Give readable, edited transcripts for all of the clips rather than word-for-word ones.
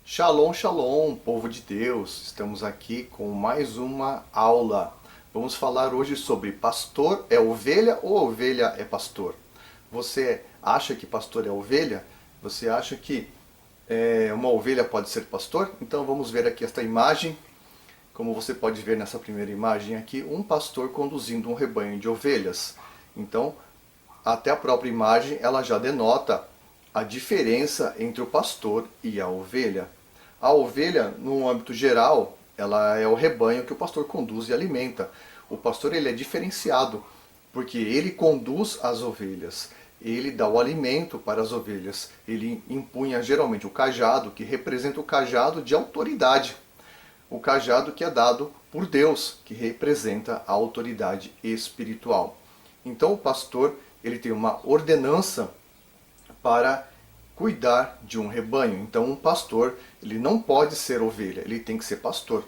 Shalom, shalom, povo de Deus. Estamos aqui com mais uma aula. Vamos falar hoje sobre pastor é ovelha ou ovelha é pastor? Você acha que pastor é ovelha? Você acha que uma ovelha pode ser pastor? Então vamos ver aqui esta imagem. Como você pode ver nessa primeira imagem aqui, um pastor conduzindo um rebanho de ovelhas. Então, até a própria imagem ela já denota a diferença entre o pastor e a ovelha. A ovelha, no âmbito geral, ela é o rebanho que o pastor conduz e alimenta. O pastor ele é diferenciado, porque ele conduz as ovelhas, ele dá o alimento para as ovelhas, ele empunha geralmente o cajado, que representa o cajado de autoridade, o cajado que é dado por Deus, que representa a autoridade espiritual. Então o pastor ele tem uma ordenança para cuidar de um rebanho. Então um pastor ele não pode ser ovelha, ele tem que ser pastor.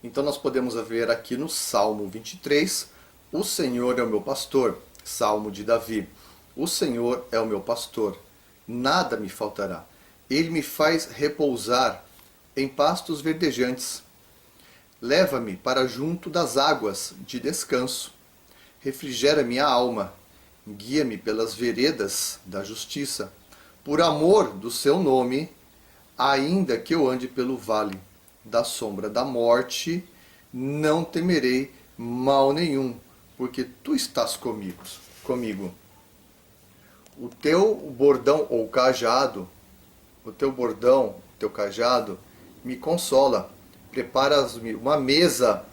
Então nós podemos ver aqui no Salmo 23, o Senhor é o meu pastor, Salmo de Davi. O Senhor é o meu pastor, nada me faltará. Ele me faz repousar em pastos verdejantes. Leva-me para junto das águas de descanso. Refrigera minha alma. Guia-me pelas veredas da justiça. Por amor do seu nome, ainda que eu ande pelo vale da sombra da morte, não temerei mal nenhum, porque tu estás comigo. O teu bordão ou cajado, o teu bordão, o teu cajado, me consola. Preparas-me uma mesa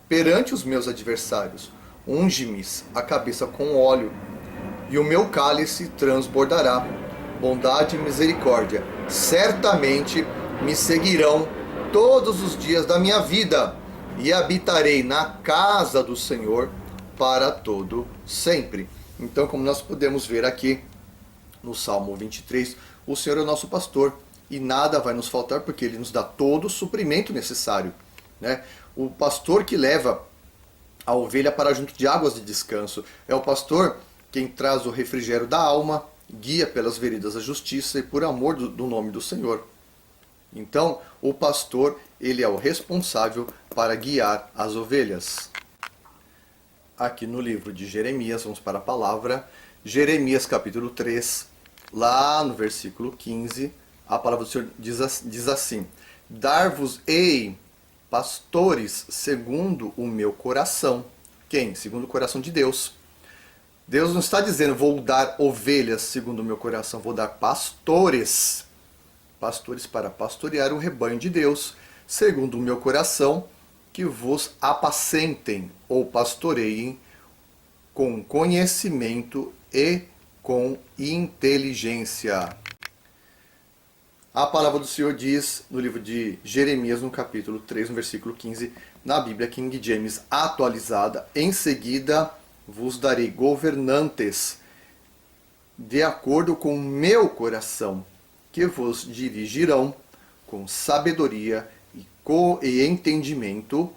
perante os meus adversários. Unge-me a cabeça com óleo, e o meu cálice transbordará. Bondade e misericórdia certamente me seguirão todos os dias da minha vida, e habitarei na casa do Senhor para todo sempre. Então, como nós podemos ver aqui no Salmo 23, o Senhor é o nosso pastor e nada vai nos faltar, porque Ele nos dá todo o suprimento necessário, né? O pastor que leva a ovelha para junto de águas de descanso é o pastor quem traz o refrigério da alma, guia pelas veredas da justiça e por amor do nome do Senhor. Então, o pastor ele é o responsável para guiar as ovelhas. Aqui no livro de Jeremias, vamos para a palavra, Jeremias capítulo 3, lá no versículo 15, a palavra do Senhor diz assim: Dar-vos-ei pastores segundo o meu coração. Quem? Segundo o coração de Deus. Deus não está dizendo, vou dar ovelhas segundo o meu coração, vou dar pastores. Pastores para pastorear o rebanho de Deus, segundo o meu coração, que vos apacentem ou pastoreiem com conhecimento e com inteligência. A palavra do Senhor diz no livro de Jeremias, no capítulo 3, no versículo 15, na Bíblia King James atualizada, em seguida vos darei governantes de acordo com o meu coração, que vos dirigirão com sabedoria e entendimento,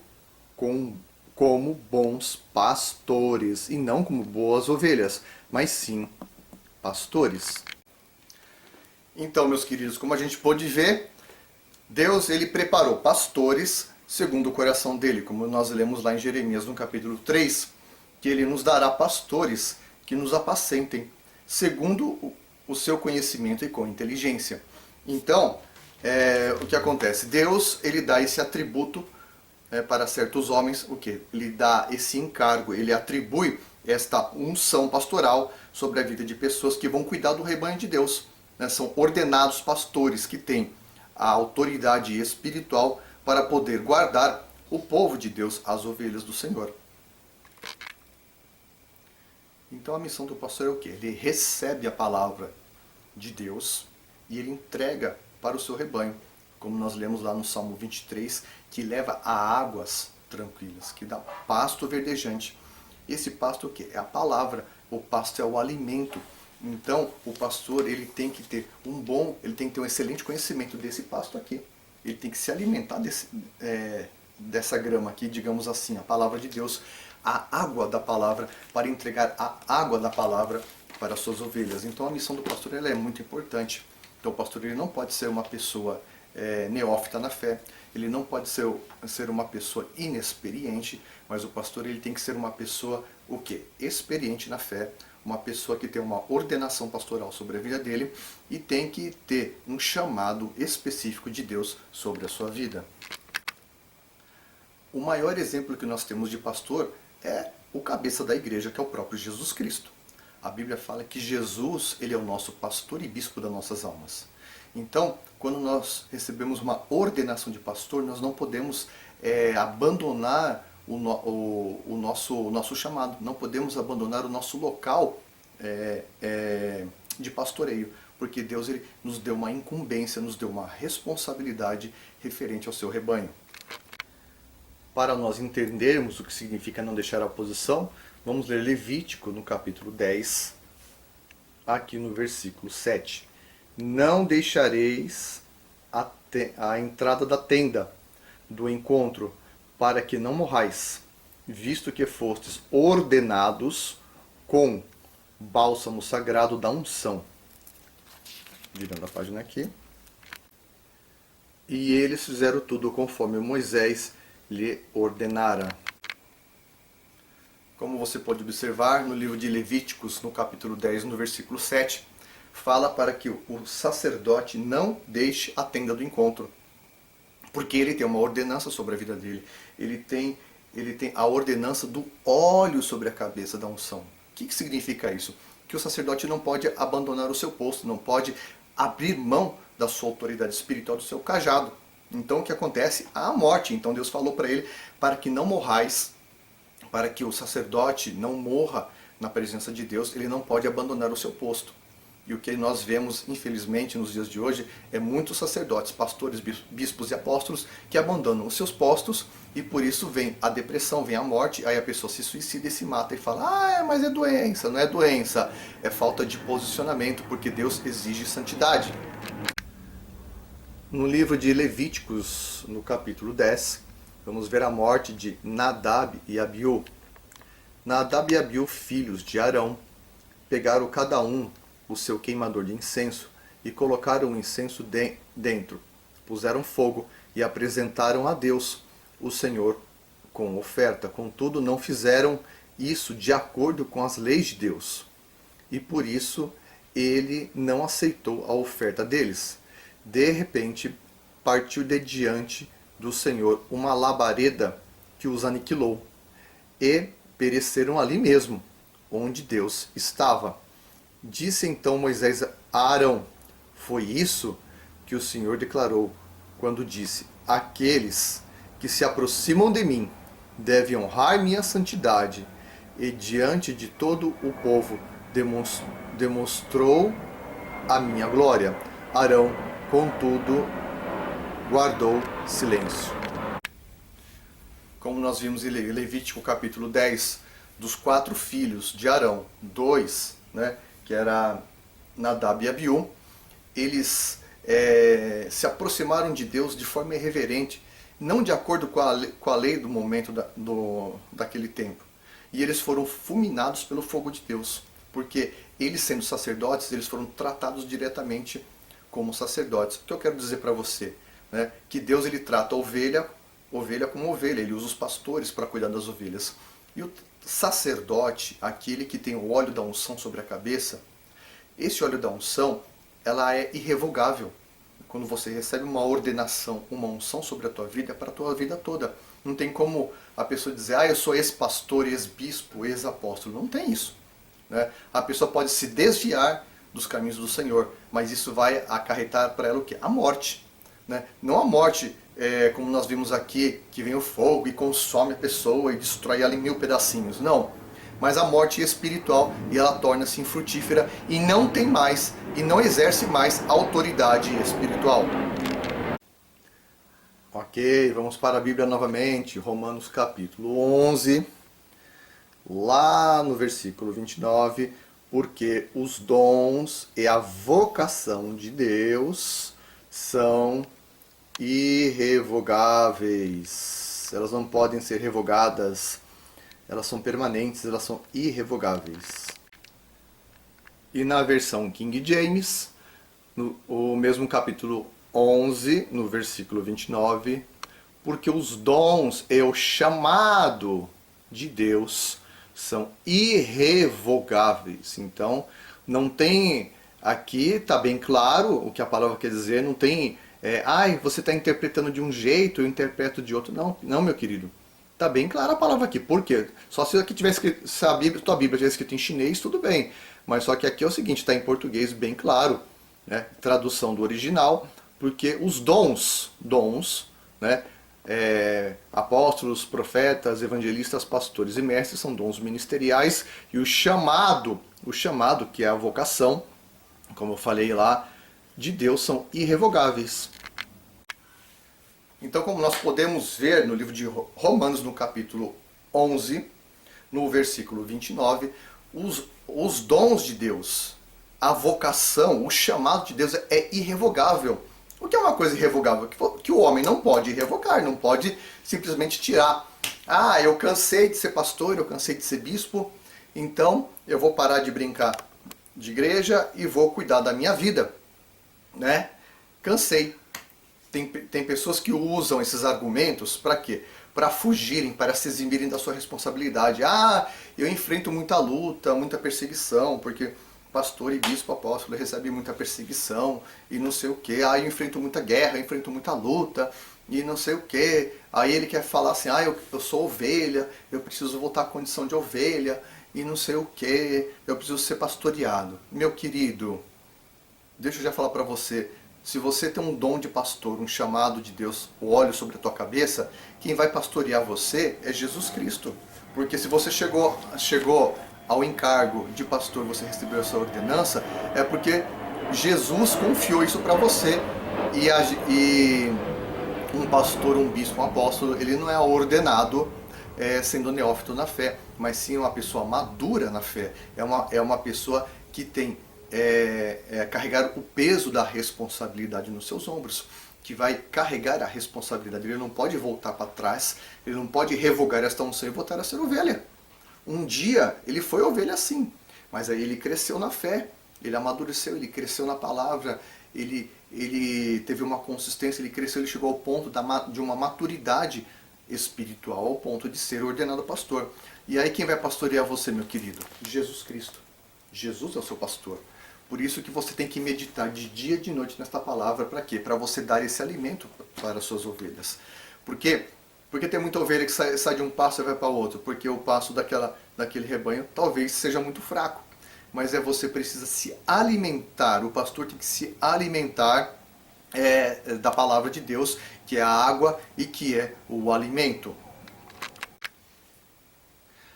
como bons pastores, e não como boas ovelhas, mas sim pastores. Então, meus queridos, como a gente pôde ver, Deus ele preparou pastores segundo o coração dele, como nós lemos lá em Jeremias no capítulo 3, que ele nos dará pastores que nos apacentem segundo o seu conhecimento e com inteligência. Então, o que acontece? Deus ele dá esse atributo para certos homens, o que? Ele dá esse encargo, ele atribui esta unção pastoral sobre a vida de pessoas que vão cuidar do rebanho de Deus. São ordenados pastores que têm a autoridade espiritual para poder guardar o povo de Deus, as ovelhas do Senhor. Então a missão do pastor é o quê? Ele recebe a palavra de Deus e ele entrega para o seu rebanho, como nós lemos lá no Salmo 23, que leva a águas tranquilas, que dá pasto verdejante. Esse pasto é o quê? É a palavra, o pasto é o alimento. Então, o pastor ele tem que ter um excelente conhecimento desse pasto aqui. Ele tem que se alimentar dessa grama aqui, digamos assim, a palavra de Deus, a água da palavra, para entregar a água da palavra para as suas ovelhas. Então, a missão do pastor ela é muito importante. Então o pastor ele não pode ser uma pessoa neófita na fé, ele não pode ser uma pessoa inexperiente, mas o pastor ele tem que ser uma pessoa o quê? Experiente na fé, uma pessoa que tem uma ordenação pastoral sobre a vida dele e tem que ter um chamado específico de Deus sobre a sua vida. O maior exemplo que nós temos de pastor é o cabeça da igreja, que é o próprio Jesus Cristo. A Bíblia fala que Jesus ele é o nosso pastor e bispo das nossas almas. Então, quando nós recebemos uma ordenação de pastor, nós não podemos abandonar o nosso chamado, não podemos abandonar o nosso local de pastoreio, porque Deus ele nos deu uma incumbência, nos deu uma responsabilidade referente ao seu rebanho. Para nós entendermos o que significa não deixar a posição, vamos ler Levítico no capítulo 10, aqui no versículo 7. Não deixareis a entrada da tenda do encontro, para que não morrais, visto que fostes ordenados com bálsamo sagrado da unção. Virando a página aqui. E eles fizeram tudo conforme Moisés lhe ordenara. Como você pode observar no livro de Levíticos, no capítulo 10, no versículo 7, fala para que o sacerdote não deixe a tenda do encontro, porque ele tem uma ordenança sobre a vida dele. Ele tem a ordenança do óleo sobre a cabeça da unção. O que significa isso? Que o sacerdote não pode abandonar o seu posto, não pode abrir mão da sua autoridade espiritual, do seu cajado. Então o que acontece? A morte. Então Deus falou para ele, para que não morrais, para que o sacerdote não morra na presença de Deus, ele não pode abandonar o seu posto. E o que nós vemos, infelizmente, nos dias de hoje, é muitos sacerdotes, pastores, bispos e apóstolos que abandonam os seus postos e por isso vem a depressão, vem a morte, aí a pessoa se suicida e se mata e fala, mas é doença, não é doença, é falta de posicionamento, porque Deus exige santidade. No livro de Levíticos, no capítulo 10, vamos ver a morte de Nadab e Abiú. Nadab e Abiú, filhos de Arão, pegaram cada um o seu queimador de incenso e colocaram o incenso dentro. Puseram fogo e apresentaram a Deus, o Senhor, com oferta. Contudo, não fizeram isso de acordo com as leis de Deus. E por isso ele não aceitou a oferta deles. De repente, partiu de diante do Senhor uma labareda que os aniquilou, e pereceram ali mesmo, onde Deus estava. Disse então Moisés a Arão, foi isso que o Senhor declarou, quando disse, aqueles que se aproximam de mim devem honrar minha santidade, e diante de todo o povo demonstrou a minha glória. Arão, contudo, guardou silêncio. Como nós vimos em Levítico capítulo 10, dos 4 filhos de Arão, 2, que era Nadab e Abiú, eles se aproximaram de Deus de forma irreverente, não de acordo com a lei do momento daquele tempo. E eles foram fulminados pelo fogo de Deus, porque eles sendo sacerdotes, eles foram tratados diretamente como sacerdotes. O que eu quero dizer para você? Que Deus ele trata a ovelha como ovelha, ele usa os pastores para cuidar das ovelhas. E o sacerdote, aquele que tem o óleo da unção sobre a cabeça, esse óleo da unção, ela é irrevogável. Quando você recebe uma ordenação, uma unção sobre a tua vida, é para a tua vida toda. Não tem como a pessoa dizer, eu sou ex-pastor, ex-bispo, ex-apóstolo. Não tem isso. A pessoa pode se desviar dos caminhos do Senhor, mas isso vai acarretar para ela o quê? A morte. Não a morte, como nós vimos aqui, que vem o fogo e consome a pessoa e destrói ela em 1000 pedacinhos. Não. Mas a morte espiritual, e ela torna-se infrutífera e não tem mais, e não exerce mais autoridade espiritual. Ok, vamos para a Bíblia novamente, Romanos capítulo 11, lá no versículo 29, porque os dons e a vocação de Deus são irrevogáveis. Elas não podem ser revogadas. Elas são permanentes, elas são irrevogáveis. E na versão King James, O mesmo capítulo 11, no versículo 29, porque os dons e o chamado de Deus são irrevogáveis. Então, não tem, aqui está bem claro o que a palavra quer dizer, não tem, você está interpretando de um jeito, eu interpreto de outro. Não, não, meu querido. Está bem clara a palavra aqui. Por quê? Só se aqui tivesse escrito, se a tua Bíblia tivesse escrito em chinês, tudo bem. Mas só que aqui é o seguinte, está em português bem claro, né? Tradução do original, porque os dons, né? Apóstolos, profetas, evangelistas, pastores e mestres são dons ministeriais, e o chamado que é a vocação, como eu falei lá, de Deus são irrevogáveis. Então, como nós podemos ver no livro de Romanos, no capítulo 11, no versículo 29, os dons de Deus, a vocação, o chamado de Deus é irrevogável. O que é uma coisa irrevogável? Que o homem não pode revogar, não pode simplesmente tirar. Eu cansei de ser pastor, eu cansei de ser bispo, então eu vou parar de brincar de igreja e vou cuidar da minha vida, né? Cansei. Tem pessoas que usam esses argumentos para quê? Para fugirem, para se eximirem da sua responsabilidade. Eu enfrento muita luta, muita perseguição, porque pastor e bispo apóstolo recebem muita perseguição e não sei o que. Eu enfrento muita guerra, eu enfrento muita luta e não sei o que. Aí ele quer falar assim, eu sou ovelha, eu preciso voltar à condição de ovelha e não sei o que. Eu preciso ser pastoreado. Meu querido, deixa eu já falar para você. Se você tem um dom de pastor, um chamado de Deus, o óleo sobre a tua cabeça, quem vai pastorear você é Jesus Cristo. Porque se você chegou ao encargo de pastor, você recebeu essa ordenança, é porque Jesus confiou isso para você. E um pastor, um bispo, um apóstolo, ele não é ordenado sendo neófito na fé, mas sim uma pessoa madura na fé. É uma pessoa que tem carregar o peso da responsabilidade nos seus ombros, que vai carregar a responsabilidade. Ele não pode voltar para trás, ele não pode revogar esta unção e voltar a ser ovelha. Um dia ele foi ovelha sim, mas aí ele cresceu na fé, ele amadureceu, ele cresceu na palavra, ele teve uma consistência, ele cresceu, ele chegou ao ponto de uma maturidade espiritual, ao ponto de ser ordenado pastor. E aí quem vai pastorear você, meu querido? Jesus Cristo. Jesus é o seu pastor. Por isso que você tem que meditar de dia e de noite nesta palavra. Para quê? Para você dar esse alimento para as suas ovelhas. Por quê? Porque tem muita ovelha que sai de um passo e vai para o outro. Porque o passo daquele rebanho talvez seja muito fraco. Mas você precisa se alimentar. O pastor tem que se alimentar da palavra de Deus, que é a água e que é o alimento.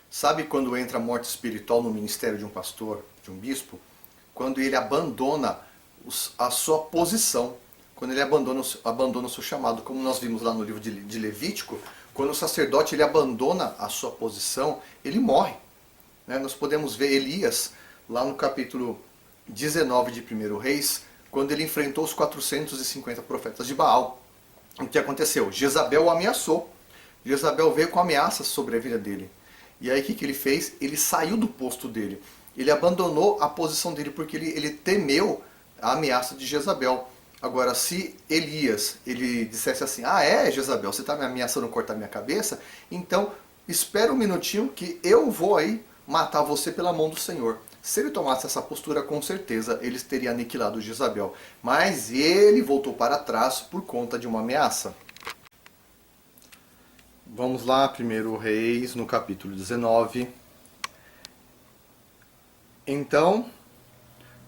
Sabe quando entra a morte espiritual no ministério de um pastor, de um bispo? Quando ele abandona a sua posição, quando ele abandona o seu chamado, como nós vimos lá no livro de Levítico, quando o sacerdote ele abandona a sua posição, ele morre. Nós podemos ver Elias, lá no capítulo 19 de 1 Reis, quando ele enfrentou os 450 profetas de Baal. O que aconteceu? Jezabel o ameaçou. Jezabel veio com ameaças sobre a vida dele. E aí o que ele fez? Ele saiu do posto dele. Ele abandonou a posição dele porque ele temeu a ameaça de Jezabel. Agora, se Elias ele dissesse assim, Jezabel, você está me ameaçando cortar minha cabeça? Então, espera um minutinho que eu vou aí matar você pela mão do Senhor. Se ele tomasse essa postura, com certeza, eles teriam aniquilado Jezabel. Mas ele voltou para trás por conta de uma ameaça. Vamos lá, 1 Reis, no capítulo 19. Então,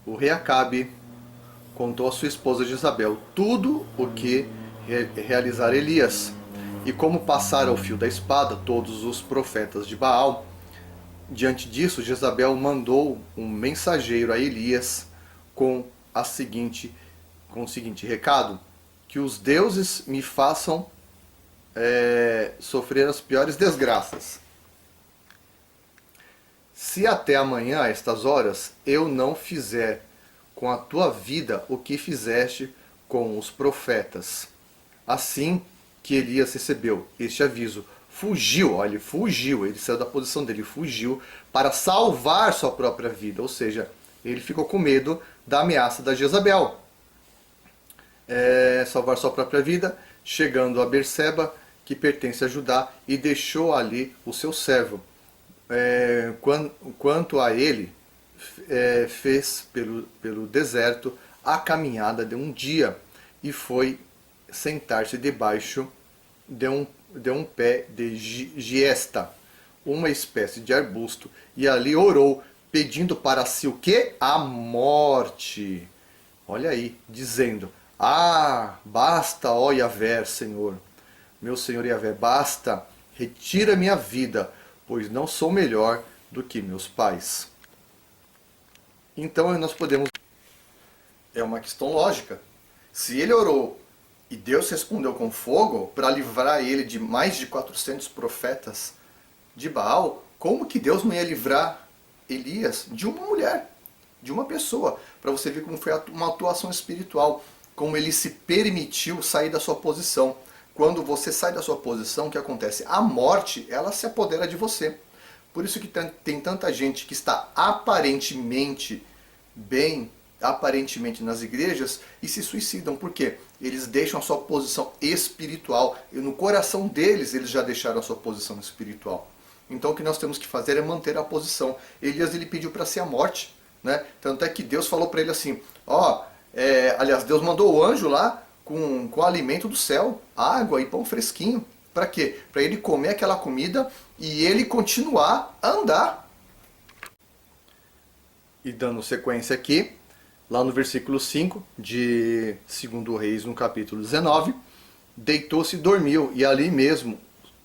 o rei Acabe contou a sua esposa Jezabel tudo o que realizara Elias, e como passara o fio da espada todos os profetas de Baal. Diante disso, Jezabel mandou um mensageiro a Elias com o seguinte recado: que os deuses me façam sofrer as piores desgraças. Se até amanhã, a estas horas, eu não fizer com a tua vida o que fizeste com os profetas. Assim que Elias recebeu este aviso, ele fugiu, ele saiu da posição dele, fugiu para salvar sua própria vida, ou seja, ele ficou com medo da ameaça da Jezabel. salvar sua própria vida, chegando a Berseba, que pertence a Judá, e deixou ali o seu servo. Quanto a ele, fez pelo deserto a caminhada de um dia e foi sentar-se debaixo de um pé de giesta, uma espécie de arbusto, e ali orou, pedindo para si o que? A morte. Olha aí, dizendo: Ah, basta, ó Yahvé, Senhor, meu Senhor Yahvé, basta, retira minha vida, pois não sou melhor do que meus pais. Então nós podemos... É uma questão lógica. Se ele orou e Deus respondeu com fogo para livrar ele de mais de 400 profetas de Baal, como que Deus não ia livrar Elias de uma mulher, de uma pessoa? Para você ver como foi uma atuação espiritual, como ele se permitiu sair da sua posição. Quando você sai da sua posição, o que acontece? A morte, ela se apodera de você. Por isso que tem tanta gente que está aparentemente bem, aparentemente nas igrejas, e se suicidam. Por quê? Eles deixam a sua posição espiritual, e no coração deles eles já deixaram a sua posição espiritual. Então o que nós temos que fazer é manter a posição. Elias, ele pediu para si a morte, né? Tanto é que Deus falou para ele assim, aliás, Deus mandou o anjo lá com alimento do céu, água e pão fresquinho. Para quê? Para ele comer aquela comida e ele continuar a andar. E dando sequência aqui, lá no versículo 5 de 2 Reis, no capítulo 19, deitou-se e dormiu, e ali mesmo,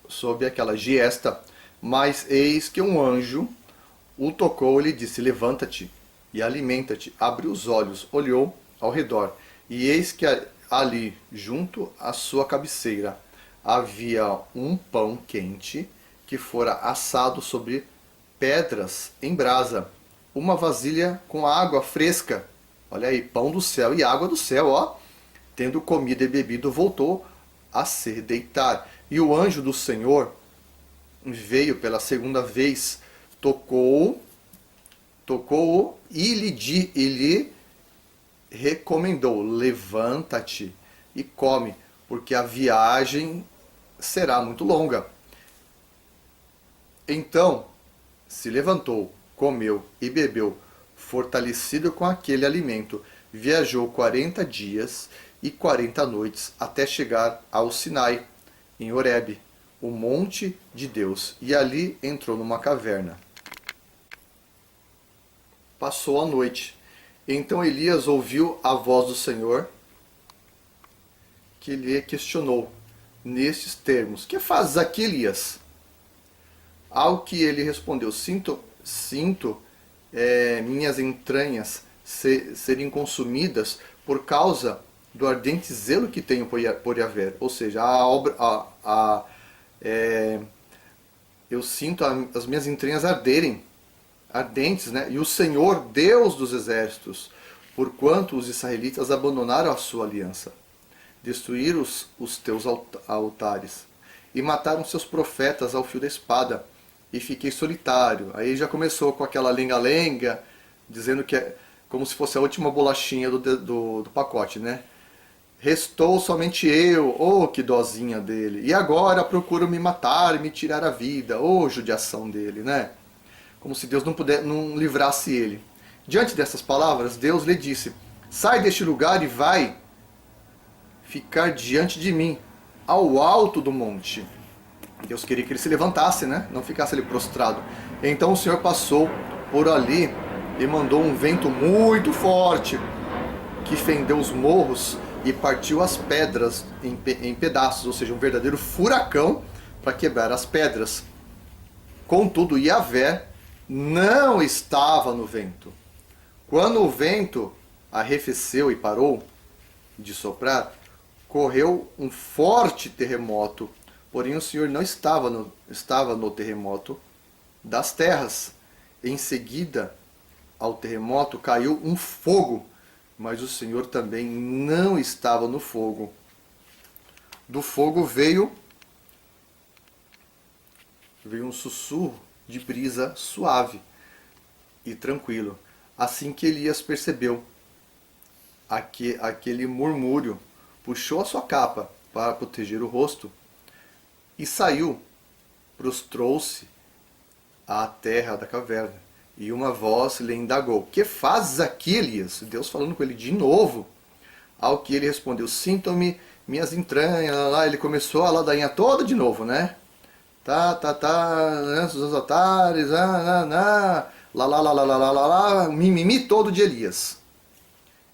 sob aquela giesta, mas eis que um anjo o tocou e lhe disse: Levanta-te e alimenta-te. Abriu os olhos, olhou ao redor, e eis que ali, junto à sua cabeceira, havia um pão quente que fora assado sobre pedras em brasa, uma vasilha com água fresca. Olha aí, pão do céu e água do céu, ó. Tendo comido e bebido, voltou a se deitar. E o anjo do Senhor veio pela segunda vez, tocou-o e lhe recomendou: Levanta-te e come, porque a viagem será muito longa. Então se levantou, comeu e bebeu, fortalecido com aquele alimento. Viajou 40 dias e 40 noites até chegar ao Sinai, em Horebe, o monte de Deus, e ali entrou numa caverna. Passou a noite. Então Elias ouviu a voz do Senhor, que lhe questionou nestes termos: Que fazes aqui, Elias? Ao que ele respondeu: Sinto minhas entranhas serem consumidas por causa do ardente zelo que tenho por Yahvé. Ou seja, eu sinto as minhas entranhas ardentes, né? E o Senhor, Deus dos exércitos, porquanto os israelitas abandonaram a sua aliança, destruíram os teus altares e mataram seus profetas ao fio da espada, e fiquei solitário. Aí já começou com aquela lenga-lenga, dizendo que é como se fosse a última bolachinha do pacote, né? Restou somente eu, oh, que dozinha dele. E agora procuro me matar e me tirar a vida, oh, judiação dele, né? Como se Deus não livrasse ele. Diante dessas palavras, Deus lhe disse: Sai deste lugar e vai ficar diante de mim, ao alto do monte. Deus queria que ele se levantasse, né? Não ficasse ali prostrado. Então o Senhor passou por ali e mandou um vento muito forte que fendeu os morros e partiu as pedras em pedaços, ou seja, um verdadeiro furacão para quebrar as pedras. Contudo, Yahvé não estava no vento. Quando o vento arrefeceu e parou de soprar, correu um forte terremoto. Porém o Senhor não estava no terremoto das terras. Em seguida ao terremoto caiu um fogo, mas o Senhor também não estava no fogo. Do fogo veio um sussurro de brisa suave e tranquilo. Assim que Elias percebeu aquele murmúrio puxou a sua capa para proteger o rosto e saiu, prostrou-se à terra da caverna. E uma voz lhe indagou: que fazes aqui, Elias? Deus falando com ele de novo. Ao que ele respondeu: sintam-me minhas entranhas. Lá, ele começou a ladainha toda de novo, né? Né? Os altares, mimimi todo de Elias.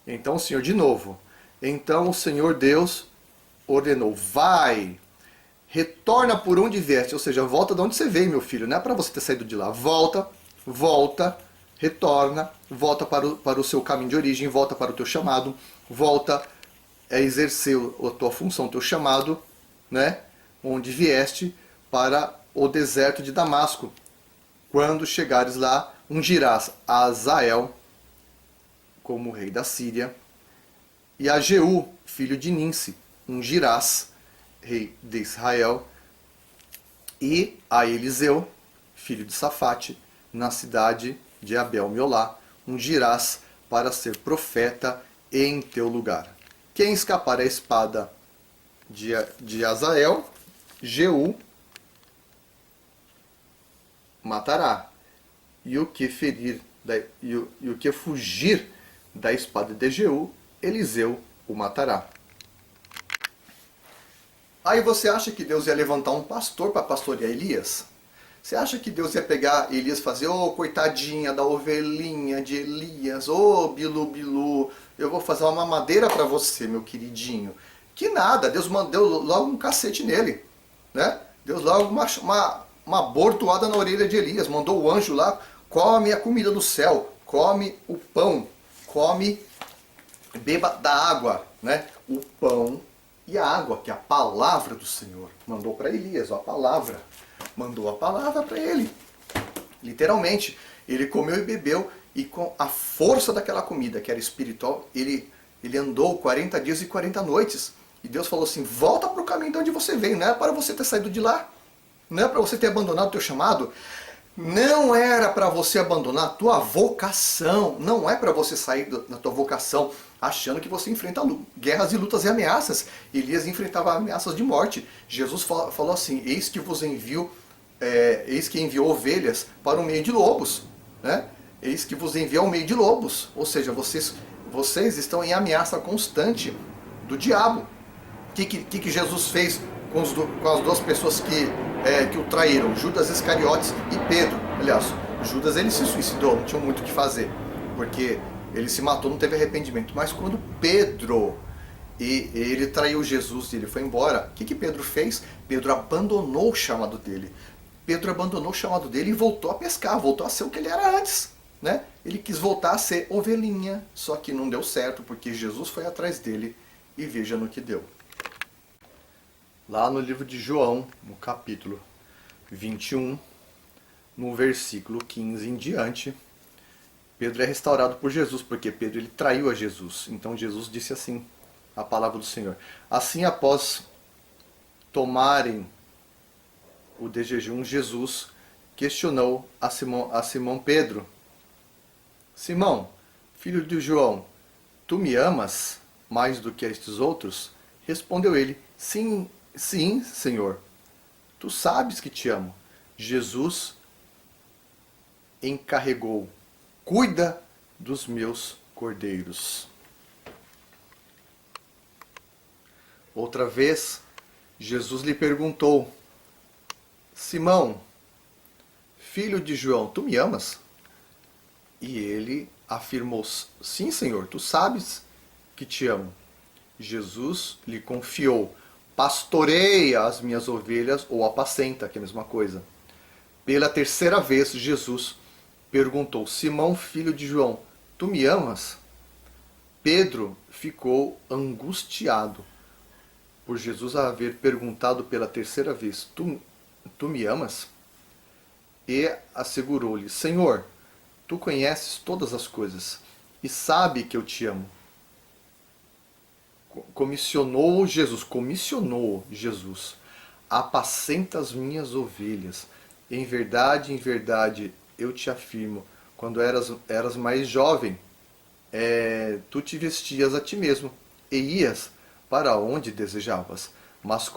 Então o Senhor de novo. Então o Senhor Deus ordenou: vai, retorna por onde vieste, ou seja, volta de onde você veio, meu filho. Não é para você ter saído de lá. Volta, retorna, volta para o seu caminho de origem, volta para o teu chamado, volta a exercer a tua função, o teu chamado, né? Onde vieste, para o deserto de Damasco. Quando chegares lá, ungirás a Azael como rei da Síria, e a Jeú, filho de Ninsi, ungirás rei de Israel, e a Eliseu, filho de Safate, na cidade de Abel-Meolá, ungirás para ser profeta em teu lugar. Quem escapar à espada de Azael, Jeú matará. E o que fugir da espada de Jeú, Eliseu o matará. Aí você acha que Deus ia levantar um pastor para pastorear Elias? Você acha que Deus ia pegar Elias e fazer: ô, coitadinha da ovelhinha de Elias, ô, bilu bilu, eu vou fazer uma mamadeira para você, meu queridinho. Que nada, Deus deu logo um cacete nele, né? Deus logo uma bordoada na orelha de Elias, mandou o anjo lá: come a comida do céu, come o pão, beba da água, né? O pão e a água, que é a palavra do Senhor. Mandou para Elias, ó, a palavra. Mandou a palavra para ele. Literalmente, ele comeu e bebeu, e com a força daquela comida, que era espiritual, ele andou 40 dias e 40 noites. E Deus falou assim: volta para o caminho de onde você veio, não é para você ter saído de lá. Não é para você ter abandonado o teu chamado. Não era para você abandonar a tua vocação. Não é para você sair da tua vocação achando que você enfrenta guerras e lutas e ameaças. Elias enfrentava ameaças de morte. Jesus falou assim: eis que vos envio, eis que enviou ovelhas para o meio de lobos, né? Eis que vos envio ao meio de lobos. Ou seja, vocês estão em ameaça constante do diabo. O que Jesus fez com as duas pessoas que o traíram? Judas Iscariotes e Pedro. Aliás, Judas ele se suicidou, não tinha muito o que fazer, porque ele se matou, não teve arrependimento. Mas quando Pedro, ele traiu Jesus e ele foi embora, o que Pedro fez? Pedro abandonou o chamado dele. Pedro abandonou o chamado dele e voltou a pescar, voltou a ser o que ele era antes, né? Ele quis voltar a ser ovelhinha, só que não deu certo, porque Jesus foi atrás dele, e veja no que deu. Lá no livro de João, no capítulo 21, no versículo 15 em diante, Pedro é restaurado por Jesus, porque Pedro ele traiu a Jesus. Então Jesus disse assim, a palavra do Senhor: assim, após tomarem o de jejum, Jesus questionou a Simão Pedro: Simão, filho de João, tu me amas mais do que estes outros? Respondeu ele: sim, sim, Senhor, tu sabes que te amo. Jesus encarregou: cuida dos meus cordeiros. Outra vez, Jesus lhe perguntou: Simão, filho de João, tu me amas? E ele afirmou: sim, Senhor, tu sabes que te amo. Jesus lhe confiou: pastoreia as minhas ovelhas, ou apacenta, que é a mesma coisa. Pela terceira vez, Jesus perguntou: Simão, filho de João, tu me amas? Pedro ficou angustiado por Jesus haver perguntado pela terceira vez: tu me amas? E assegurou-lhe: Senhor, tu conheces todas as coisas e sabe que eu te amo. Comissionou Jesus: apacenta as minhas ovelhas. Em verdade, eu te afirmo, quando eras mais jovem, tu te vestias a ti mesmo e ias para onde desejavas, mas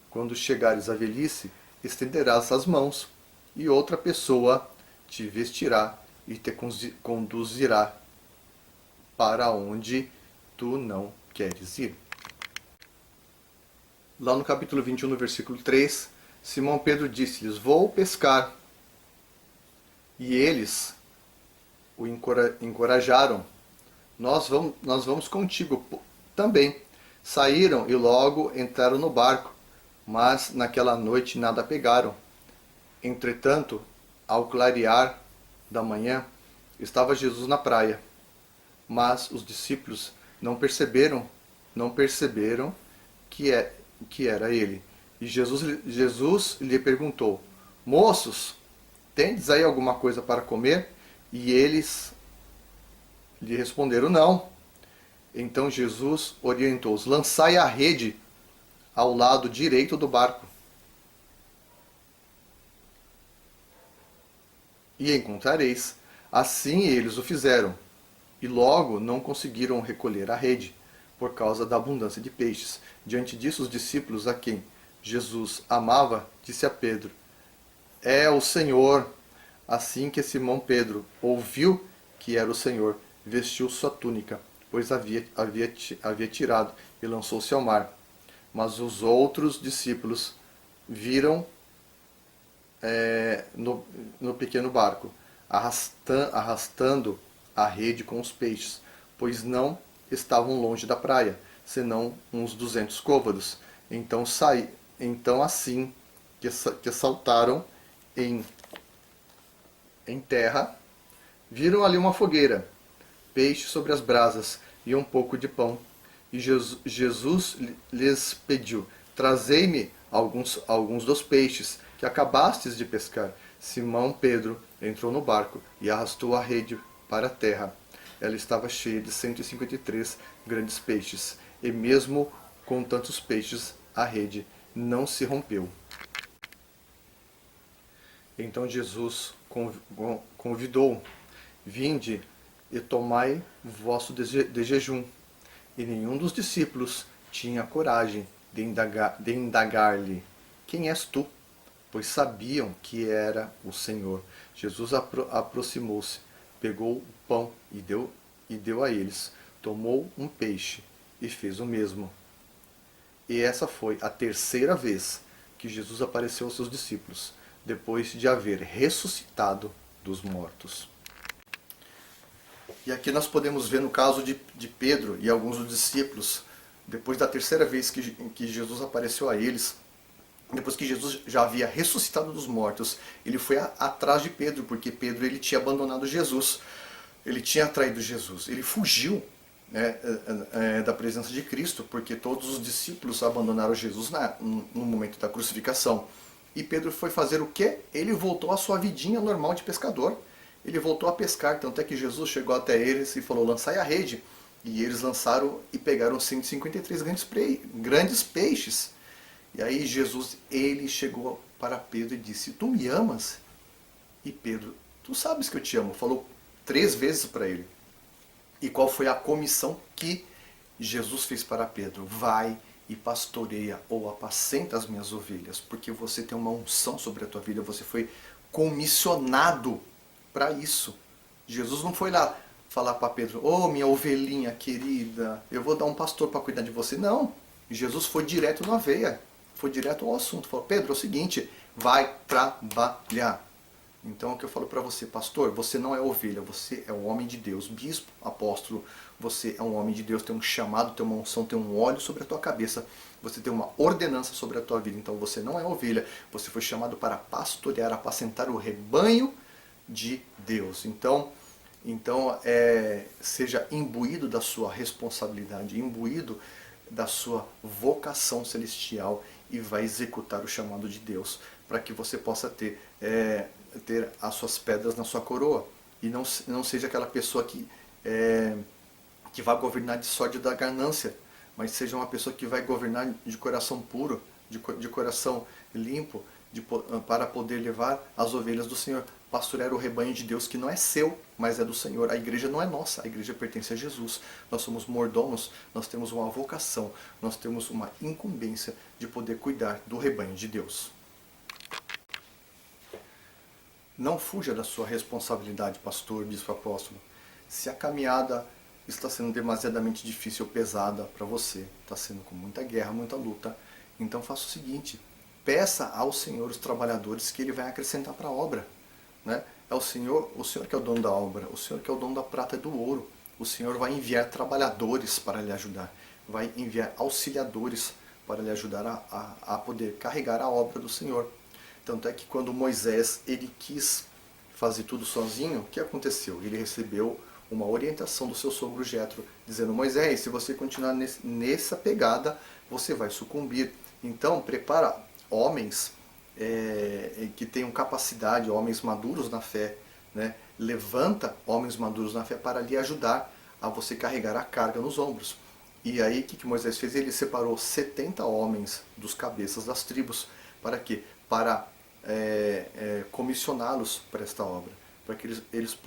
quando chegares à velhice, estenderás as mãos, e outra pessoa te vestirá e te conduzirá para onde tu não queres ir. Lá no capítulo 21, no versículo 3, Simão Pedro disse-lhes: Vou pescar. E eles o encorajaram: nós vamos contigo também. Saíram e logo entraram no barco, mas naquela noite nada pegaram. Entretanto, ao clarear da manhã, estava Jesus na praia. Mas os discípulos não perceberam que era ele. E Jesus lhe perguntou: Moços, tendes aí alguma coisa para comer? E eles lhe responderam: Não. Então Jesus orientou-os: Lançai a rede ao lado direito do barco, e encontrareis. Assim eles o fizeram, e logo não conseguiram recolher a rede, por causa da abundância de peixes. Diante disso, os discípulos a quem Jesus amava, disse a Pedro: É o Senhor. Assim que Simão Pedro ouviu que era o Senhor, vestiu sua túnica, pois havia tirado, e lançou-se ao mar. Mas os outros discípulos viram no pequeno barco, arrastando a rede com os peixes, pois não estavam longe da praia, senão uns 200 côvados. Então assim que saltaram em terra, viram ali uma fogueira, peixe sobre as brasas e um pouco de pão. E Jesus lhes pediu: Trazei-me alguns dos peixes que acabastes de pescar. Simão Pedro entrou no barco e arrastou a rede para a terra. Ela estava cheia de 153 grandes peixes, e mesmo com tantos peixes, a rede não se rompeu. Então Jesus convidou: Vinde e tomai vosso de jejum. E nenhum dos discípulos tinha coragem de indagar-lhe: Quem és tu? Pois sabiam que era o Senhor. Jesus aproximou-se, pegou o pão e deu a eles. Tomou um peixe e fez o mesmo. E essa foi a terceira vez que Jesus apareceu aos seus discípulos, depois de haver ressuscitado dos mortos. E aqui nós podemos ver no caso de Pedro e alguns dos discípulos, depois da terceira vez que Jesus apareceu a eles, depois que Jesus já havia ressuscitado dos mortos, ele foi atrás de Pedro, porque Pedro ele tinha abandonado Jesus, ele tinha traído Jesus, ele fugiu, né, da presença de Cristo, porque todos os discípulos abandonaram Jesus no momento da crucificação. E Pedro foi fazer o quê? Ele voltou à sua vidinha normal de pescador. Ele voltou a pescar, tanto é que Jesus chegou até eles e falou: lançai a rede. E eles lançaram e pegaram 153 grandes peixes. E aí Jesus, ele chegou para Pedro e disse: Tu me amas? E Pedro: Tu sabes que eu te amo. Falou 3 vezes para ele. E qual foi a comissão que Jesus fez para Pedro? Vai e pastoreia ou apacenta as minhas ovelhas, porque você tem uma unção sobre a tua vida, você foi comissionado para isso. Jesus não foi lá falar para Pedro: Ô minha ovelhinha querida, eu vou dar um pastor para cuidar de você. Não, Jesus foi direto na veia, foi direto ao assunto. Falou: Pedro, é o seguinte, vai trabalhar. Então é o que eu falo para você: pastor, você não é ovelha, você é um homem de Deus. Bispo, apóstolo, você é um homem de Deus, tem um chamado, tem uma unção, tem um óleo sobre a tua cabeça, você tem uma ordenança sobre a tua vida. Então você não é ovelha, você foi chamado para pastorear, apacentar o rebanho de Deus. Então seja imbuído da sua responsabilidade, imbuído da sua vocação celestial, e vai executar o chamado de Deus, para que você possa ter as suas pedras na sua coroa, e não seja aquela pessoa que vai governar de sorte da ganância, mas seja uma pessoa que vai governar de coração puro, de coração limpo, para poder levar as ovelhas do Senhor. Pastorear o rebanho de Deus que não é seu, mas é do Senhor. A igreja não é nossa, a igreja pertence a Jesus. Nós somos mordomos, nós temos uma vocação, nós temos uma incumbência de poder cuidar do rebanho de Deus. Não fuja da sua responsabilidade, pastor, bispo, apóstolo. Se a caminhada está sendo demasiadamente difícil ou pesada para você, está sendo com muita guerra, muita luta, então faça o seguinte: peça ao Senhor os trabalhadores que Ele vai acrescentar para a obra. Né? É o Senhor que é o dono da obra, o Senhor que é o dono da prata e do ouro. O Senhor vai enviar trabalhadores para lhe ajudar, vai enviar auxiliadores para lhe ajudar a poder carregar a obra do Senhor. Tanto é que quando Moisés ele quis fazer tudo sozinho, o que aconteceu? Ele recebeu uma orientação do seu sogro Jetro, dizendo: Moisés, se você continuar nessa pegada, você vai sucumbir. Então, prepara homens que tenham capacidade, homens maduros na fé, né? Levanta homens maduros na fé para lhe ajudar a você carregar a carga nos ombros. E aí, o que Moisés fez? Ele separou 70 homens dos cabeças das tribos. Para quê? Para comissioná-los para esta obra, para que eles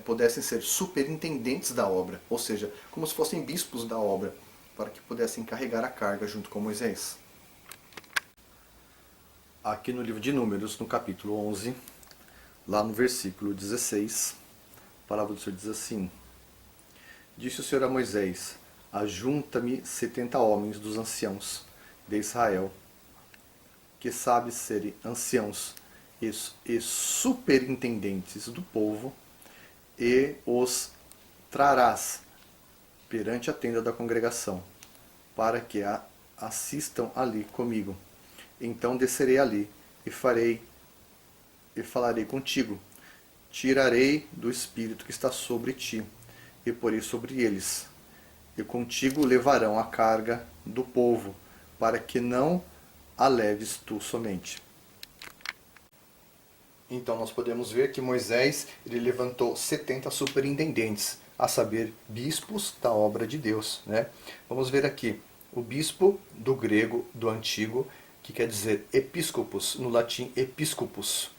pudessem ser superintendentes da obra, ou seja, como se fossem bispos da obra, para que pudessem carregar a carga junto com Moisés. Aqui no livro de Números, no capítulo 11, lá no versículo 16, a palavra do Senhor diz assim: Disse o Senhor a Moisés: Ajunta-me 70 homens dos anciãos de Israel, que sabem serem anciãos e superintendentes do povo, e os trarás perante a tenda da congregação, para que assistam ali comigo. Então descerei ali e falarei contigo. Tirarei do espírito que está sobre ti e porei sobre eles. E contigo levarão a carga do povo, para que não a leves tu somente. Então nós podemos ver que Moisés ele levantou 70 superintendentes, a saber, bispos da obra de Deus. Né? Vamos ver aqui, o bispo do grego, do antigo, que quer dizer episcopos, no latim episcopus,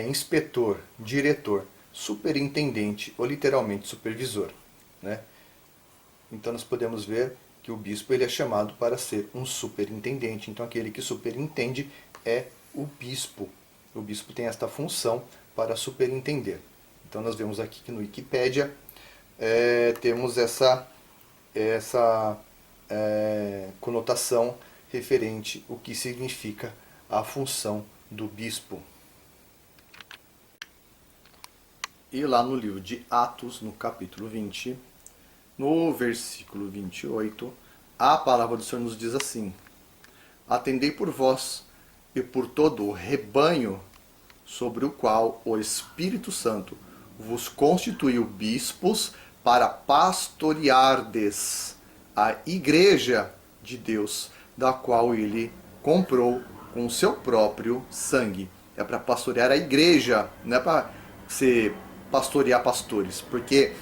inspetor, diretor, superintendente ou literalmente supervisor. Né? Então nós podemos ver que o bispo ele é chamado para ser um superintendente. Então aquele que superintende é o bispo. O bispo tem esta função para superintender. Então nós vemos aqui que no Wikipédia temos essa conotação referente ao que significa a função do bispo. E lá no livro de Atos, no capítulo 20, no versículo 28, a palavra do Senhor nos diz assim: Atendei por vós e por todo o rebanho sobre o qual o Espírito Santo vos constituiu bispos para pastoreardes a igreja de Deus, da qual ele comprou com o seu próprio sangue. É para pastorear a igreja, não é para ser pastorear pastores, porque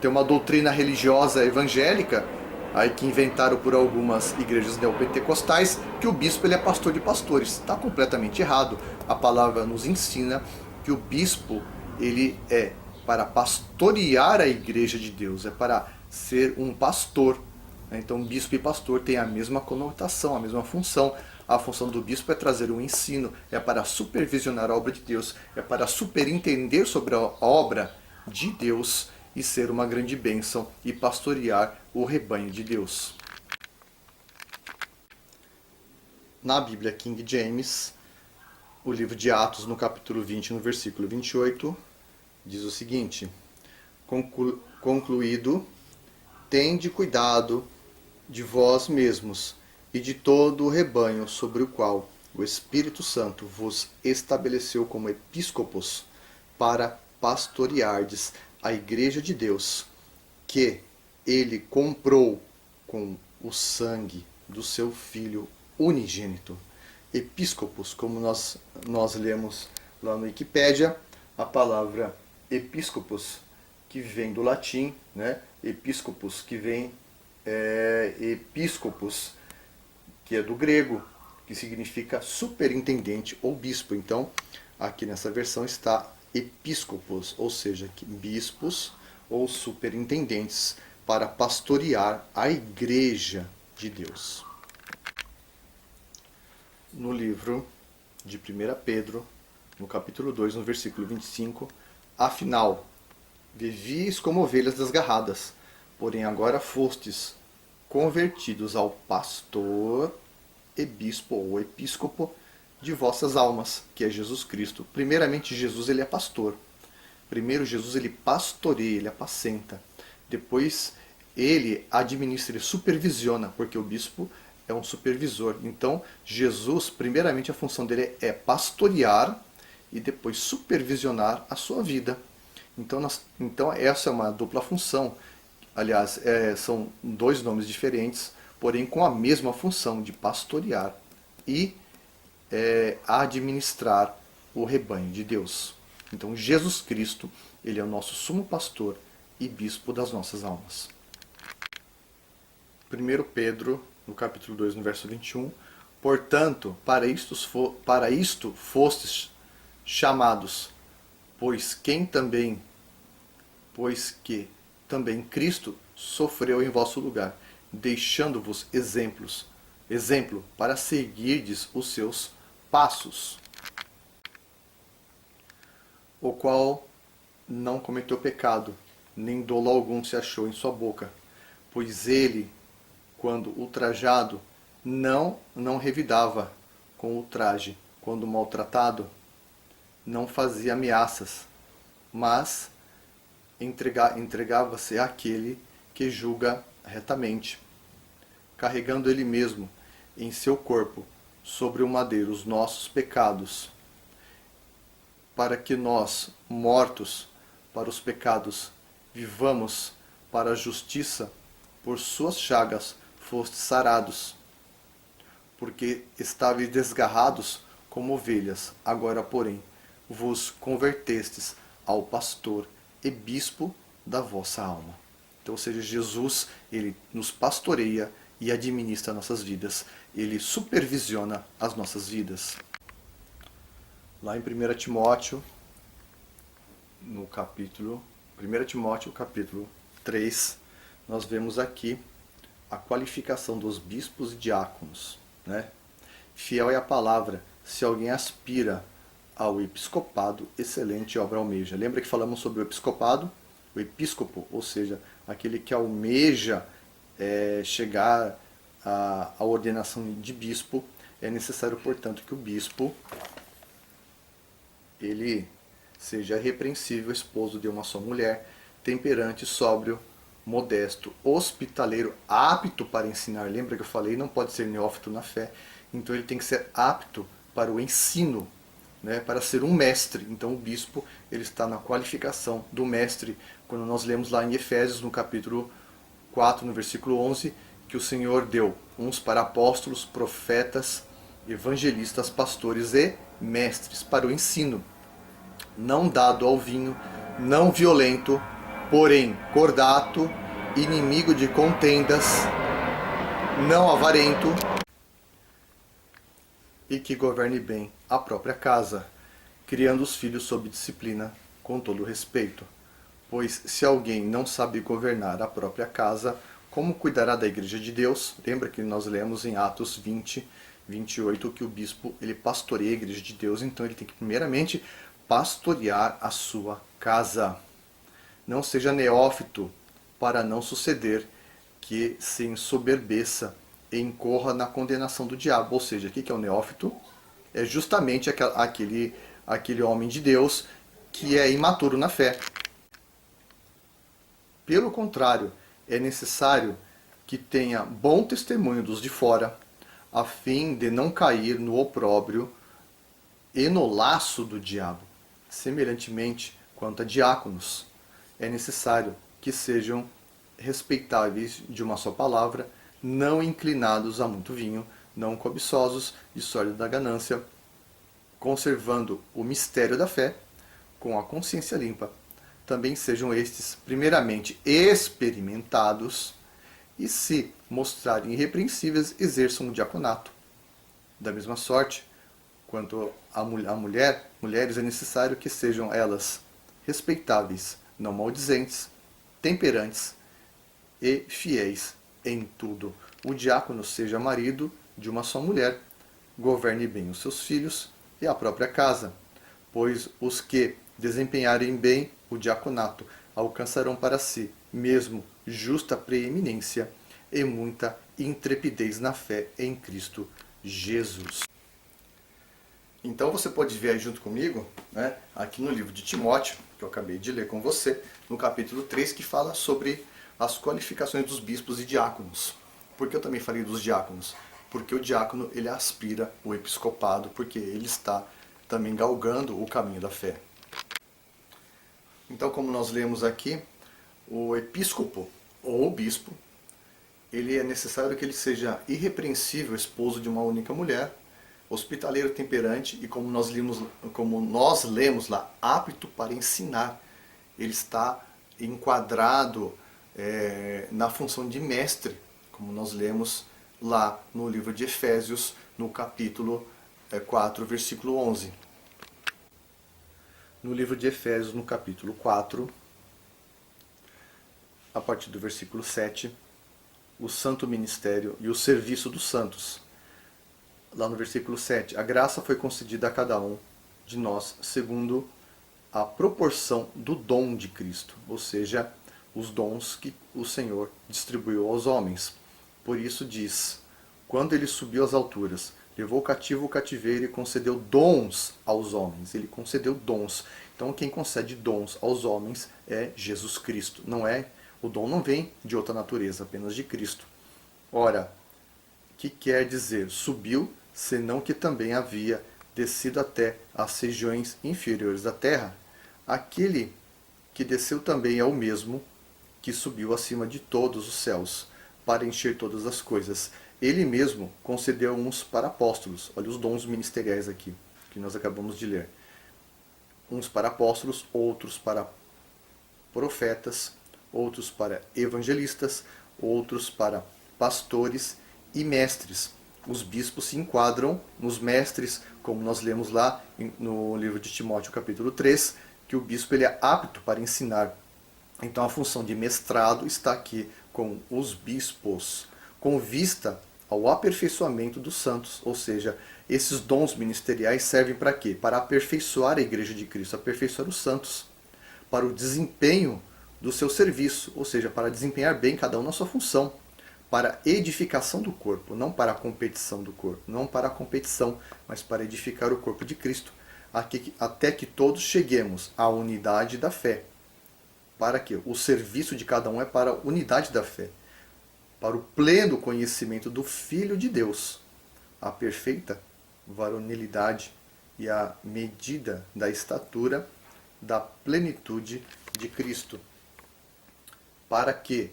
tem uma doutrina religiosa evangélica aí que inventaram por algumas igrejas neopentecostais que o bispo ele é pastor de pastores. Está completamente errado. A palavra nos ensina que o bispo ele é para pastorear a igreja de Deus, é para ser um pastor. Então bispo e pastor têm a mesma conotação, a mesma função. A função do bispo é trazer um ensino, é para supervisionar a obra de Deus, é para superintender sobre a obra de Deus e ser uma grande bênção e pastorear o rebanho de Deus. Na Bíblia King James, o livro de Atos, no capítulo 20, no versículo 28, diz o seguinte: Concluído, tende cuidado de vós mesmos e de todo o rebanho sobre o qual o Espírito Santo vos estabeleceu como episcopos para pastoreardes a igreja de Deus, que ele comprou com o sangue do seu Filho unigênito. Episcopos, como nós lemos lá no Wikipédia, a palavra episcopos, que vem do latim, né? Episcopos, que vem episcopos, que é do grego, que significa superintendente ou bispo. Então, aqui nessa versão está episcopos, ou seja, bispos ou superintendentes para pastorear a igreja de Deus. No livro de 1 Pedro, no capítulo 2, no versículo 25, afinal, vivis como ovelhas desgarradas, porém agora fostes convertidos ao pastor e bispo ou episcopo de vossas almas, que é Jesus Cristo. Primeiramente, Jesus ele é pastor. Primeiro, Jesus ele pastoreia, ele apacenta. Depois, ele administra, ele supervisiona, porque o bispo é um supervisor. Então, Jesus, primeiramente, a função dele é pastorear e depois supervisionar a sua vida. Então essa é uma dupla função. Aliás, são dois nomes diferentes, porém com a mesma função de pastorear e administrar o rebanho de Deus. Então Jesus Cristo, ele é o nosso sumo pastor e bispo das nossas almas. 1 Pedro, no capítulo 2, no verso 21, portanto, para isto fostes chamados, pois que também Cristo sofreu em vosso lugar, deixando-vos exemplo para seguirdes os seus passos, o qual não cometeu pecado, nem dolo algum se achou em sua boca, pois ele, quando ultrajado, não revidava com ultraje, quando maltratado, não fazia ameaças, mas entregava-se àquele que julga retamente, carregando ele mesmo em seu corpo sobre o madeiro os nossos pecados, para que nós, mortos para os pecados, vivamos para a justiça. Por suas chagas fostes sarados, porque estáveis desgarrados como ovelhas, agora porém vos convertestes ao pastor e bispo da vossa alma. Então, ou seja, Jesus, ele nos pastoreia e administra nossas vidas. Ele supervisiona as nossas vidas. Lá em 1 Timóteo, no capítulo 1 Timóteo, capítulo 3, nós vemos aqui a qualificação dos bispos e diáconos, né? Fiel é a palavra, se alguém aspira ao episcopado, excelente obra almeja. Lembra que falamos sobre o episcopado? O episcopo, ou seja, aquele que almeja chegar à ordenação de bispo. É necessário, portanto, que o bispo ele seja repreensível, esposo de uma só mulher, temperante, sóbrio, modesto, hospitaleiro, apto para ensinar. Lembra que eu falei, não pode ser neófito na fé. Então ele tem que ser apto para o ensino, né, para ser um mestre. Então o bispo ele está na qualificação do mestre. Quando nós lemos lá em Efésios, no capítulo 4, no versículo 11, que o Senhor deu uns para apóstolos, profetas, evangelistas, pastores e mestres para o ensino, não dado ao vinho, não violento, porém cordato, inimigo de contendas, não avarento, e que governe bem a própria casa, criando os filhos sob disciplina, com todo respeito. Pois se alguém não sabe governar a própria casa, como cuidará da igreja de Deus? Lembra que nós lemos em Atos 20, 28, que o bispo ele pastoreia a igreja de Deus, então ele tem que primeiramente pastorear a sua casa. Não seja neófito, para não suceder que se ensoberbeça e incorra na condenação do diabo. Ou seja, o que é o neófito? É justamente aquele homem de Deus que é imaturo na fé. Pelo contrário, é necessário que tenha bom testemunho dos de fora, a fim de não cair no opróbrio e no laço do diabo. Semelhantemente, quanto a diáconos, é necessário que sejam respeitáveis de uma só palavra, não inclinados a muito vinho, não cobiçosos de sorte da ganância, conservando o mistério da fé com a consciência limpa. Também sejam estes primeiramente experimentados e, se mostrarem irrepreensíveis, exerçam o diaconato. Da mesma sorte, quanto a mulheres é necessário que sejam elas respeitáveis, não maldizentes, temperantes e fiéis em tudo. O diácono seja marido de uma só mulher, governe bem os seus filhos e a própria casa, pois os que desempenharem bem o diaconato alcançarão para si mesmo justa preeminência e muita intrepidez na fé em Cristo Jesus. Então você pode ver aí junto comigo, né, aqui no livro de Timóteo, que eu acabei de ler com você, no capítulo 3, que fala sobre as qualificações dos bispos e diáconos. Por que eu também falei dos diáconos? Porque o diácono ele aspira o episcopado, porque ele está também galgando o caminho da fé. Então, como nós lemos aqui, o episcopo ou o bispo, ele é necessário que ele seja irrepreensível, esposo de uma única mulher, hospitaleiro, temperante e, como nós lemos lá, apto para ensinar. Ele está enquadrado na função de mestre, como nós lemos lá no livro de Efésios, no capítulo 4, versículo 11. No livro de Efésios, no capítulo 4, a partir do versículo 7, o santo ministério e o serviço dos santos. Lá no versículo 7, a graça foi concedida a cada um de nós segundo a proporção do dom de Cristo, ou seja, os dons que o Senhor distribuiu aos homens. Por isso diz, quando ele subiu às alturas, levou cativo o cativeiro e concedeu dons aos homens. Ele concedeu dons. Então quem concede dons aos homens é Jesus Cristo. O dom não vem de outra natureza, apenas de Cristo. Ora, que quer dizer subiu, senão que também havia descido até as regiões inferiores da terra? Aquele que desceu também é o mesmo que subiu acima de todos os céus, para encher todas as coisas. Ele mesmo concedeu uns para apóstolos. Olha os dons ministeriais aqui, que nós acabamos de ler. Uns para apóstolos, outros para profetas, outros para evangelistas, outros para pastores e mestres. Os bispos se enquadram nos mestres, como nós lemos lá no livro de Timóteo, capítulo 3, que o bispo ele é apto para ensinar. Então a função de mestrado está aqui com os bispos, com vista ao aperfeiçoamento dos santos. Ou seja, esses dons ministeriais servem para quê? Para aperfeiçoar a Igreja de Cristo, aperfeiçoar os santos, para o desempenho do seu serviço, ou seja, para desempenhar bem cada um na sua função, para a edificação do corpo, não para a competição do corpo, não para a competição, mas para edificar o corpo de Cristo, até que todos cheguemos à unidade da fé. Para quê? O serviço de cada um é para a unidade da fé, para o pleno conhecimento do Filho de Deus, a perfeita varonilidade e a medida da estatura da plenitude de Cristo, para que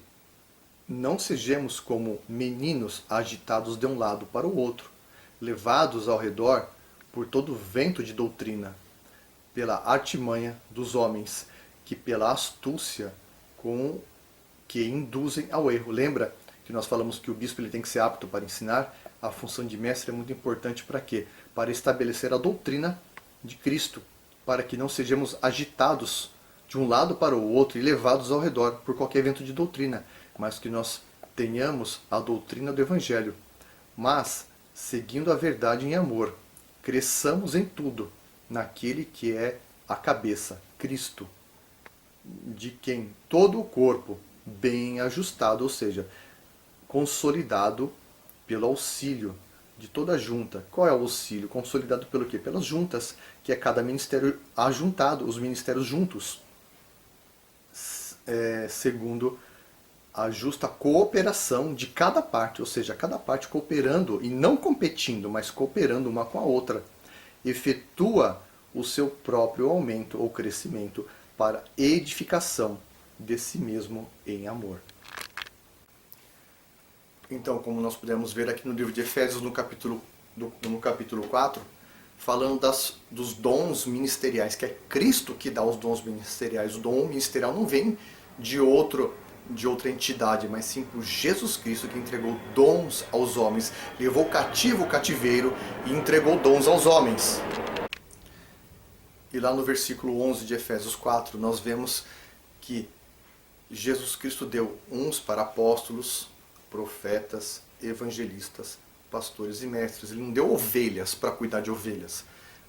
não sejamos como meninos agitados de um lado para o outro, levados ao redor por todo vento de doutrina, pela artimanha dos homens, que pela astúcia com que induzem ao erro. Lembra que nós falamos que o bispo ele tem que ser apto para ensinar? A função de mestre é muito importante para quê? Para estabelecer a doutrina de Cristo, para que não sejamos agitados de um lado para o outro e levados ao redor por qualquer vento de doutrina, mas que nós tenhamos a doutrina do Evangelho, mas seguindo a verdade em amor, cresçamos em tudo naquele que é a cabeça, Cristo, de quem todo o corpo, bem ajustado, ou seja, consolidado pelo auxílio de toda a junta. Qual é o auxílio? Consolidado pelo quê? Pelas juntas, que é cada ministério ajuntado, os ministérios juntos, segundo a justa cooperação de cada parte, ou seja, cada parte cooperando e não competindo, mas cooperando uma com a outra, efetua o seu próprio aumento ou crescimento para edificação de si mesmo em amor. Então, como nós podemos ver aqui no livro de Efésios, no capítulo 4, falando dos dons ministeriais, que é Cristo que dá os dons ministeriais. O dom ministerial não vem de outro de outra entidade, mas sim por Jesus Cristo, que entregou dons aos homens, levou cativo o cativeiro e entregou dons aos homens. E lá no versículo 11 de Efésios 4, nós vemos que Jesus Cristo deu uns para apóstolos, profetas, evangelistas, pastores e mestres. Ele não deu ovelhas para cuidar de ovelhas,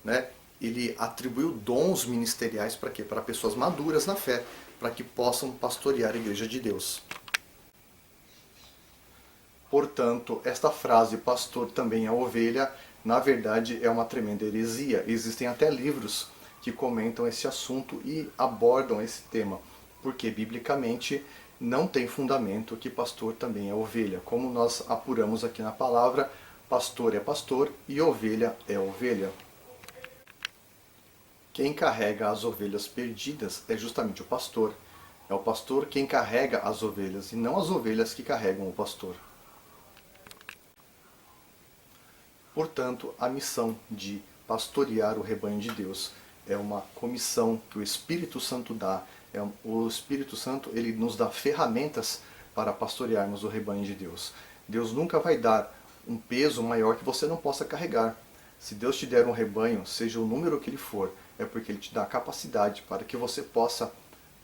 né? Ele atribuiu dons ministeriais para quê? Para pessoas maduras na fé, para que possam pastorear a igreja de Deus. Portanto, esta frase, pastor também é ovelha, na verdade é uma tremenda heresia. Existem até livros que comentam esse assunto e abordam esse tema, porque biblicamente não tem fundamento que pastor também é ovelha. Como nós apuramos aqui na palavra, pastor é pastor e ovelha é ovelha. Quem carrega as ovelhas perdidas é justamente o pastor. É o pastor quem carrega as ovelhas e não as ovelhas que carregam o pastor. Portanto, a missão de pastorear o rebanho de Deus é uma comissão que o Espírito Santo dá. O Espírito Santo ele nos dá ferramentas para pastorearmos o rebanho de Deus. Deus nunca vai dar um peso maior que você não possa carregar. Se Deus te der um rebanho, seja o número que ele for, é porque ele te dá a capacidade para que você possa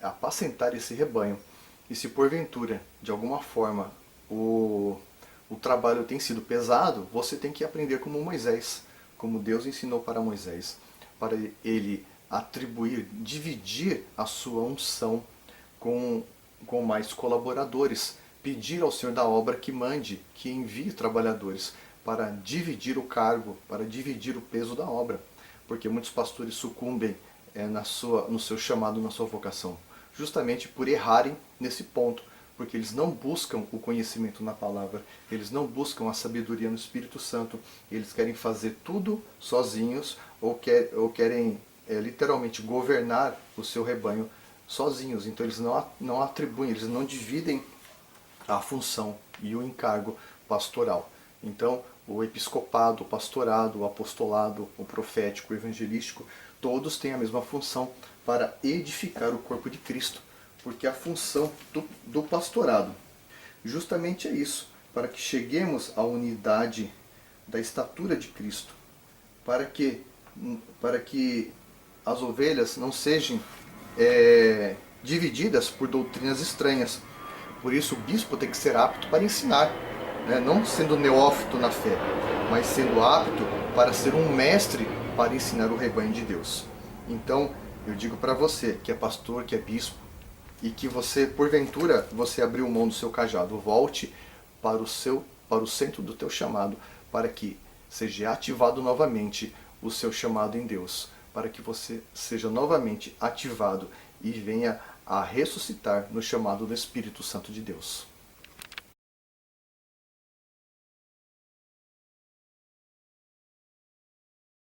apacentar esse rebanho. E se porventura, de alguma forma, o trabalho tem sido pesado, você tem que aprender como Moisés, como Deus ensinou para Moisés, para ele atribuir, dividir a sua unção com mais colaboradores, pedir ao Senhor da obra que mande, que envie trabalhadores para dividir o cargo, para dividir o peso da obra, porque muitos pastores sucumbem no seu chamado, na sua vocação, justamente por errarem nesse ponto, porque eles não buscam o conhecimento na palavra, eles não buscam a sabedoria no Espírito Santo, eles querem fazer tudo sozinhos ou querem literalmente governar o seu rebanho sozinhos. Então eles não atribuem, eles não dividem a função e o encargo pastoral. Então o episcopado, o pastorado, o apostolado, o profético, o evangelístico, todos têm a mesma função para edificar o corpo de Cristo. Porque a função do pastorado justamente é isso, para que cheguemos à unidade da estatura de Cristo, para que as ovelhas não sejam divididas por doutrinas estranhas. Por isso o bispo tem que ser apto para ensinar, né? Não sendo neófito na fé, mas sendo apto para ser um mestre para ensinar o rebanho de Deus. Então eu digo para você que é pastor, que é bispo, e que você, porventura, você abriu mão do seu cajado, volte para o centro do teu chamado, para que seja ativado novamente o seu chamado em Deus, para que você seja novamente ativado e venha a ressuscitar no chamado do Espírito Santo de Deus.